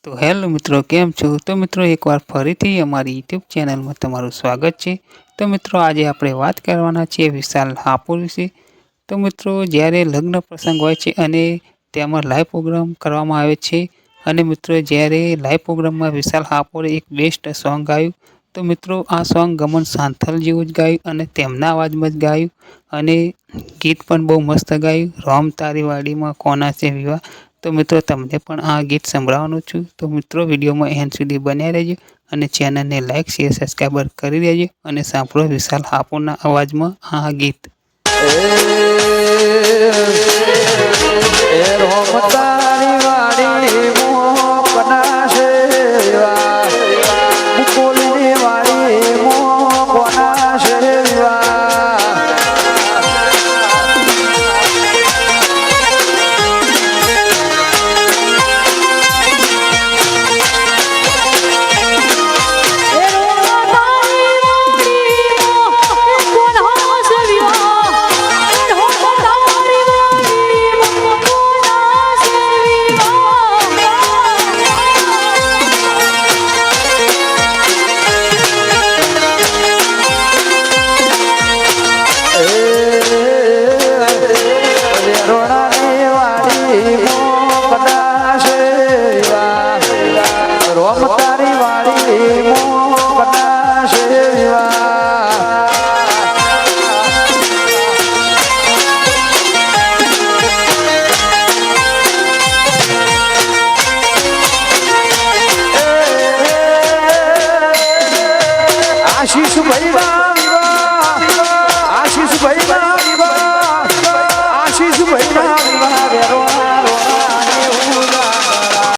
તો હેલો મિત્રો, કેમ છો? તો મિત્રો એકવાર ફરીથી અમારી યુટ્યુબ ચેનલમાં તમારું સ્વાગત છે. તો મિત્રો આજે આપણે વાત કરવાના છીએ વિશાલ હાપુર વિશે. તો મિત્રો જ્યારે લગ્ન પ્રસંગ હોય છે અને તેમાં લાઈવ પ્રોગ્રામ કરવામાં આવે છે અને મિત્રો જ્યારે લાઈવ પ્રોગ્રામમાં વિશાલ હાપુરે એક બેસ્ટ સોંગ ગાયું. તો મિત્રો આ સોંગ ગમન સાંથલ જેવું જ ગાયું અને તેમના અવાજમાં જ ગાયું અને ગીત પણ બહુ મસ્ત ગાયું. રોમ તારી વાડીમાં કોના છે વિવાહ. તો મિત્રો તમને પણ આ ગીત સંભળાવવાનું છું. તો મિત્રો વિડીયોમાં એન્ડ સુધી બન્યા રહેજો અને ચેનલને લાઇક શેર સબસ્ક્રાઈબર કરી દેજો અને સાંભળો વિશાલ હાપુરના અવાજમાં આ ગીત. રોમતા